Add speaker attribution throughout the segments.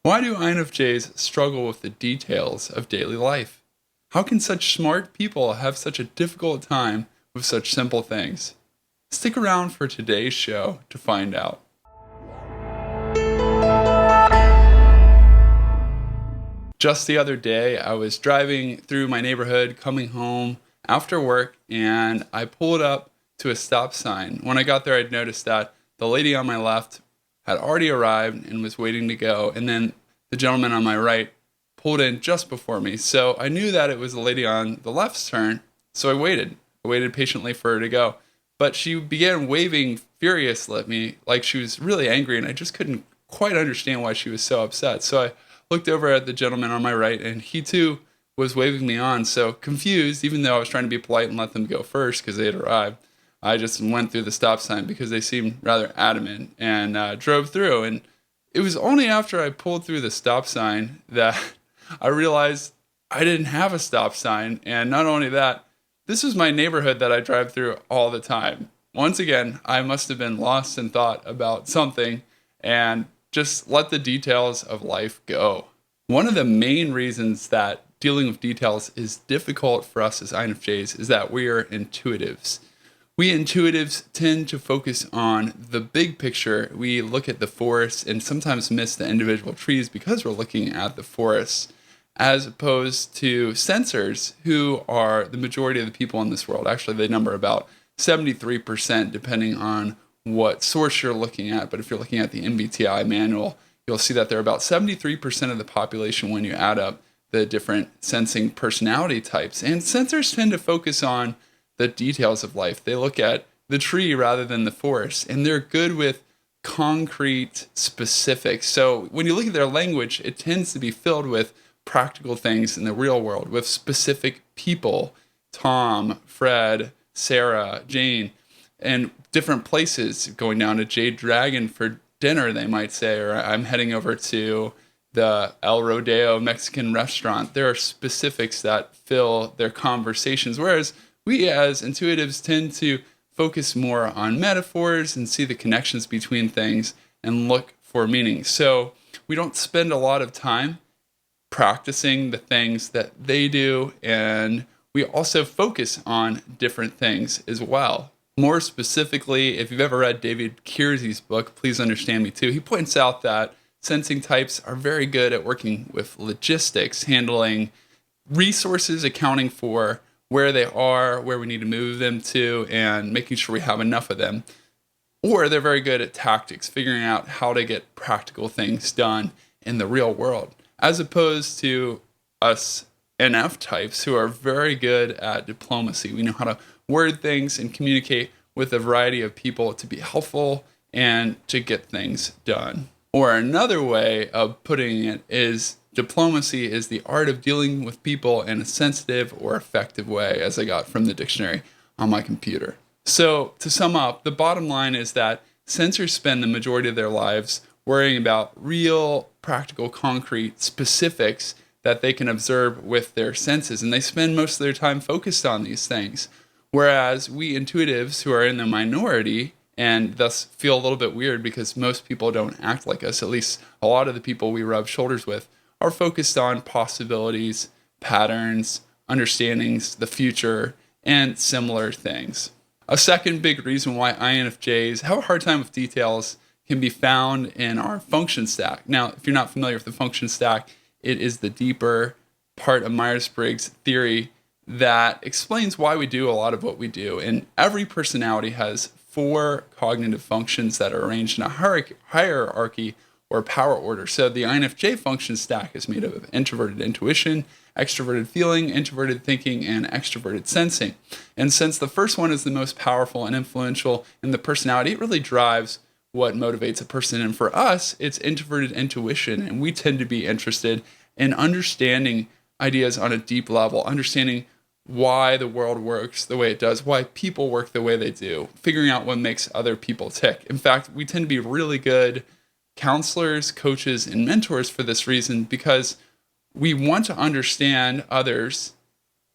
Speaker 1: Why do INFJs struggle with the details of daily life? How can such smart people have such a difficult time with such simple things? Stick around for today's show to find out. Just the other day, I was driving through my neighborhood, coming home after work, and I pulled up to a stop sign. When I got there, I'd noticed that the lady on my left had already arrived and was waiting to go, and then the gentleman on my right pulled in just before me. So I knew that it was the lady on the left's turn, so I waited. I waited patiently for her to go. But she began waving furiously at me like she was really angry, and I just couldn't quite understand why she was so upset. So I looked over at the gentleman on my right, and he too was waving me on. So confused, even though I was trying to be polite and let them go first because they had arrived, I just went through the stop sign because they seemed rather adamant and drove through. And it was only after I pulled through the stop sign that I realized I didn't have a stop sign. And not only that, this was my neighborhood that I drive through all the time. Once again, I must have been lost in thought about something and just let the details of life go. One of the main reasons that dealing with details is difficult for us as INFJs is that we are intuitives. We intuitives tend to focus on the big picture. We look at the forest and sometimes miss the individual trees because we're looking at the forest, as opposed to sensors, who are the majority of the people in this world. Actually, they number about 73%, depending on what source you're looking at. But if you're looking at the MBTI manual, you'll see that they're about 73% of the population when you add up the different sensing personality types. And sensors tend to focus on the details of life. They look at the tree rather than the forest, and they're good with concrete specifics. So when you look at their language, it tends to be filled with practical things in the real world, with specific people: Tom, Fred, Sarah, Jane, and different places. Going down to Jade Dragon for dinner, they might say, or I'm heading over to the El Rodeo Mexican restaurant. There are specifics that fill their conversations, whereas we as intuitives tend to focus more on metaphors and see the connections between things and look for meaning. So we don't spend a lot of time practicing the things that they do, and we also focus on different things as well. More specifically, if you've ever read David Kiersey's book, Please Understand Me Too, he points out that sensing types are very good at working with logistics, handling resources, accounting for where they are, where we need to move them to, and making sure we have enough of them. Or they're very good at tactics, figuring out how to get practical things done in the real world, as opposed to us NF types who are very good at diplomacy. We know how to word things and communicate with a variety of people to be helpful and to get things done. Or another way of putting it is diplomacy is the art of dealing with people in a sensitive or effective way, as I got from the dictionary on my computer. So to sum up, the bottom line is that sensors spend the majority of their lives worrying about real, practical, concrete specifics that they can observe with their senses, and they spend most of their time focused on these things. Whereas we intuitives, who are in the minority and thus feel a little bit weird because most people don't act like us, at least a lot of the people we rub shoulders with, are focused on possibilities, patterns, understandings, the future, and similar things. A second big reason why INFJs have a hard time with details can be found in our function stack. Now, if you're not familiar with the function stack, it is the deeper part of Myers-Briggs theory that explains why we do a lot of what we do. And every personality has 4 cognitive functions that are arranged in a hierarchy or power order. So the INFJ function stack is made up of introverted intuition, extroverted feeling, introverted thinking, and extroverted sensing. And since the first one is the most powerful and influential in the personality, it really drives what motivates a person. And for us, it's introverted intuition. And we tend to be interested in understanding ideas on a deep level, understanding why the world works the way it does, why people work the way they do, figuring out what makes other people tick. In fact, we tend to be really good counselors, coaches, and mentors for this reason, because we want to understand others,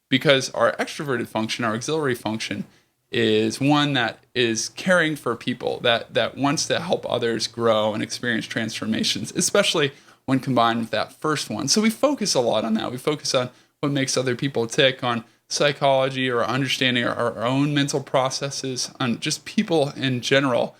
Speaker 1: because our extroverted function, our auxiliary function, is one that is caring for people, that wants to help others grow and experience transformations, especially when combined with that first one. So we focus a lot on that. We focus on what makes other people tick, on psychology or understanding our own mental processes, on just people in general.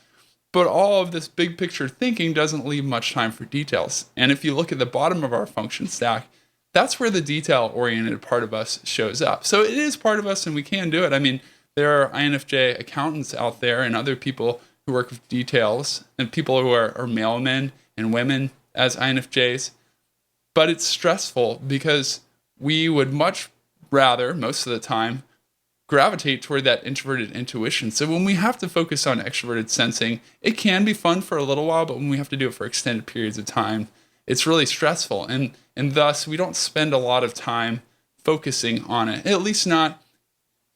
Speaker 1: But all of this big picture thinking doesn't leave much time for details. And if you look at the bottom of our function stack, that's where the detail-oriented part of us shows up. So it is part of us and we can do it. I mean, there are INFJ accountants out there and other people who work with details and people who are mailmen and women as INFJs. But it's stressful because we would much rather, most of the time, gravitate toward that introverted intuition. So when we have to focus on extroverted sensing, it can be fun for a little while, but when we have to do it for extended periods of time, it's really stressful. And thus, we don't spend a lot of time focusing on it, at least not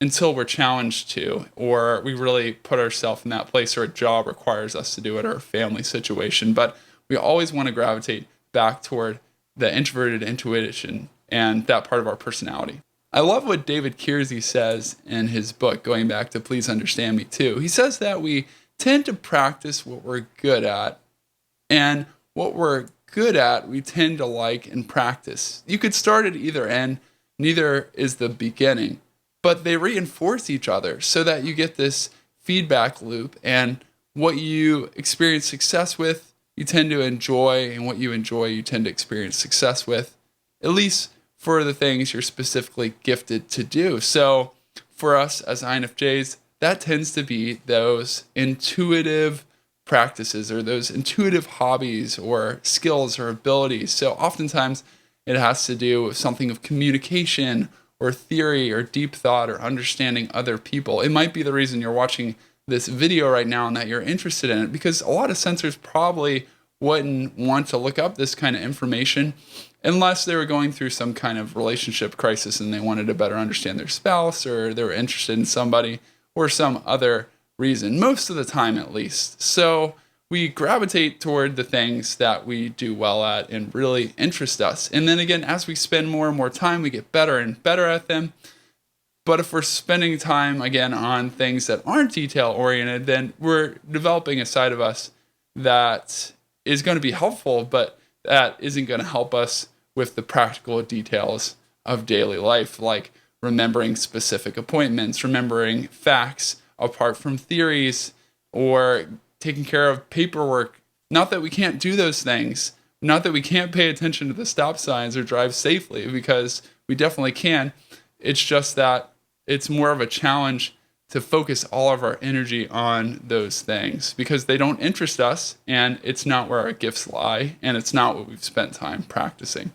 Speaker 1: until we're challenged to, or we really put ourselves in that place or a job requires us to do it or a family situation. But we always want to gravitate back toward the introverted intuition and that part of our personality. I love what David Kiersey says in his book, going back to Please Understand Me Too. He says that we tend to practice what we're good at, and what we're good at, we tend to like and practice. You could start at either end, neither is the beginning, but they reinforce each other so that you get this feedback loop, and what you experience success with, you tend to enjoy, and what you enjoy, you tend to experience success with, at least for the things you're specifically gifted to do. So for us as INFJs, that tends to be those intuitive practices or those intuitive hobbies or skills or abilities. So oftentimes it has to do with something of communication or theory or deep thought or understanding other people. It might be the reason you're watching this video right now and that you're interested in it, because a lot of sensors probably wouldn't want to look up this kind of information unless they were going through some kind of relationship crisis and they wanted to better understand their spouse, or they were interested in somebody, or some other reason, most of the time at least. So we gravitate toward the things that we do well at and really interest us. And then again, as we spend more and more time, we get better and better at them. But if we're spending time, again, on things that aren't detail-oriented, then we're developing a side of us that is going to be helpful, but that isn't going to help us with the practical details of daily life, like remembering specific appointments, remembering facts apart from theories, or taking care of paperwork. Not that we can't do those things, not that we can't pay attention to the stop signs or drive safely, because we definitely can. It's just that it's more of a challenge to focus all of our energy on those things because they don't interest us, and it's not where our gifts lie, and it's not what we've spent time practicing.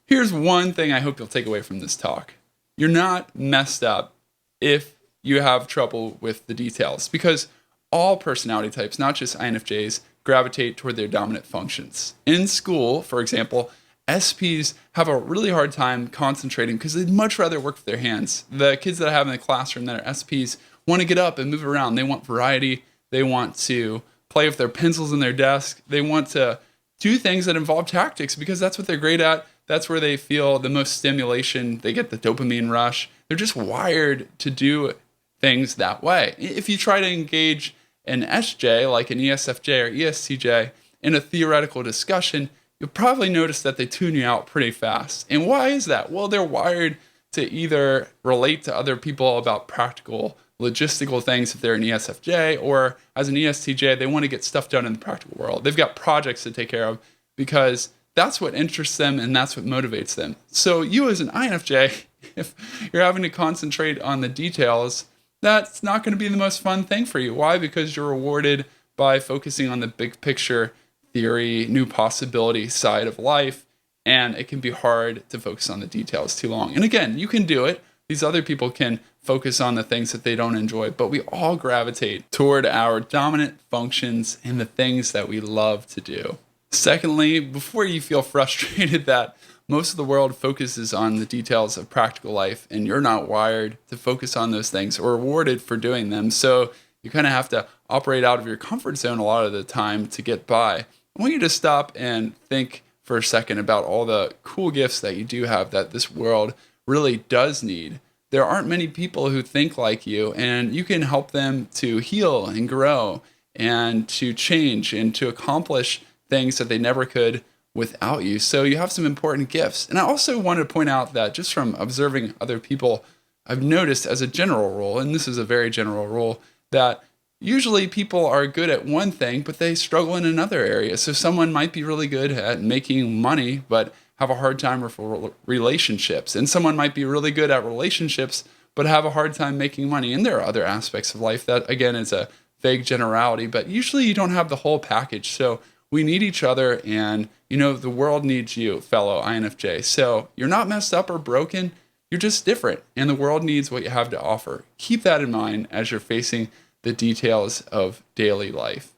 Speaker 1: Here's one thing I hope you'll take away from this talk. You're not messed up if you have trouble with the details, because all personality types, not just INFJs, gravitate toward their dominant functions. In school, for example, SPs have a really hard time concentrating because they'd much rather work with their hands. The kids that I have in the classroom that are SPs want to get up and move around. They want variety. They want to play with their pencils in their desk. They want to do things that involve tactics because that's what they're great at. That's where they feel the most stimulation. They get the dopamine rush. They're just wired to do things that way. If you try to engage an SJ, like an ESFJ or ESTJ, in a theoretical discussion, you'll probably notice that they tune you out pretty fast. And why is that? Well, they're wired to either relate to other people about practical, logistical things if they're an ESFJ, or as an ESTJ, they want to get stuff done in the practical world. They've got projects to take care of because that's what interests them and that's what motivates them. So you as an INFJ, if you're having to concentrate on the details, that's not going to be the most fun thing for you. Why? Because you're rewarded by focusing on the big picture, theory, new possibility side of life, and it can be hard to focus on the details too long. And again, you can do it. These other people can focus on the things that they don't enjoy, but we all gravitate toward our dominant functions and the things that we love to do. Secondly, before you feel frustrated that most of the world focuses on the details of practical life and you're not wired to focus on those things or rewarded for doing them, so you kind of have to operate out of your comfort zone a lot of the time to get by, I want you to stop and think for a second about all the cool gifts that you do have that this world really does need. There aren't many people who think like you, and you can help them to heal and grow and to change and to accomplish things that they never could without you. So you have some important gifts. And I also want to point out that just from observing other people, I've noticed as a general rule, and this is a very general rule, that usually people are good at one thing, but they struggle in another area. So someone might be really good at making money, but have a hard time with relationships. And someone might be really good at relationships, but have a hard time making money. And there are other aspects of life that, again, is a vague generality, but usually you don't have the whole package. So we need each other, and the world needs you, fellow INFJ. So you're not messed up or broken. You're just different, and the world needs what you have to offer. Keep that in mind as you're facing the details of daily life.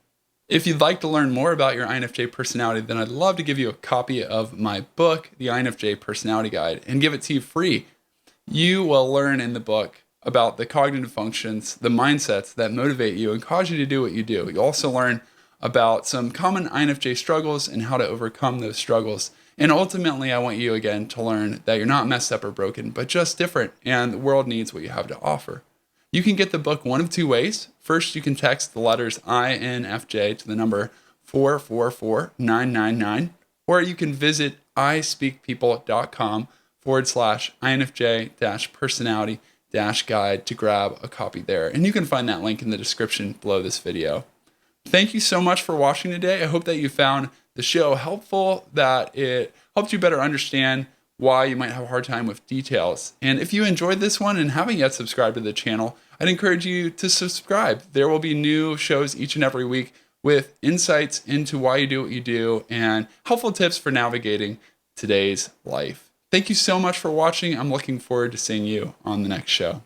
Speaker 1: If you'd like to learn more about your INFJ personality, then I'd love to give you a copy of my book, The INFJ Personality Guide, and give it to you free. You will learn in the book about the cognitive functions, the mindsets that motivate you and cause you to do what you do. You'll also learn about some common INFJ struggles and how to overcome those struggles. And ultimately, I want you, again, to learn that you're not messed up or broken, but just different, and the world needs what you have to offer. You can get the book one of two ways. First, you can text the letters INFJ to the number 444999, or you can visit ispeakpeople.com/INFJ-personality-guide to grab a copy there. And you can find that link in the description below this video. Thank you so much for watching today. I hope that you found the show helpful, that it helped you better understand why you might have a hard time with details. And if you enjoyed this one and haven't yet subscribed to the channel, I'd encourage you to subscribe. There will be new shows each and every week with insights into why you do what you do and helpful tips for navigating today's life. Thank you so much for watching. I'm looking forward to seeing you on the next show.